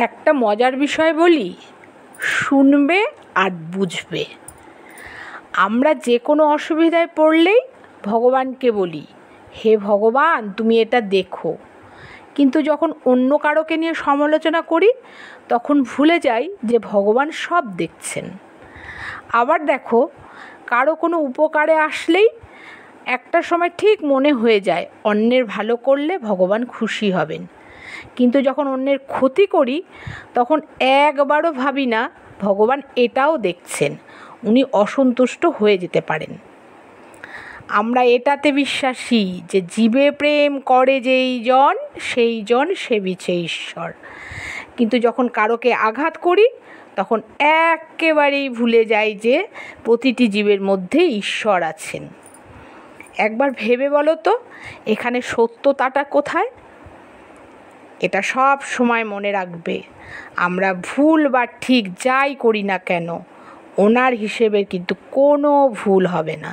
একটা মজার বিষয় বলি, শুনবে আর বুঝবে। আমরা যে কোনো অসুবিধায় পড়লেই ভগবানকে বলি, হে ভগবান তুমি এটা দেখো। কিন্তু যখন অন্য কারোকে নিয়ে সমালোচনা করি তখন ভুলে যাই যে ভগবান সব দেখছেন। আবার দেখো, কারো কোনো উপকারে আসলেই একটা সময় ঠিক মনে হয়ে যায় অন্যের ভালো করলে ভগবান খুশি হবেন, কিন্তু যখন অন্যের ক্ষতি করি তখন একবারও ভাবি না ভগবান এটাও দেখছেন, উনি অসন্তুষ্ট হয়ে যেতে পারেন। আমরা এটাতে বিশ্বাসী যে জীবে প্রেম করে যেই জন সেই জন সেবিছে ঈশ্বর, কিন্তু যখন কারোকে আঘাত করি তখন একেবারেই ভুলে যাই যে প্রতিটি জীবের মধ্যে ঈশ্বর আছেন। একবার ভেবে বলো তো, এখানে সত্যতাটা কোথায়? এটা সব সময় মনে রাখবে, আমরা ভুল বা ঠিক যাই করি না কেন ওনার হিসেবে কিন্তু কোনো ভুল হবে না।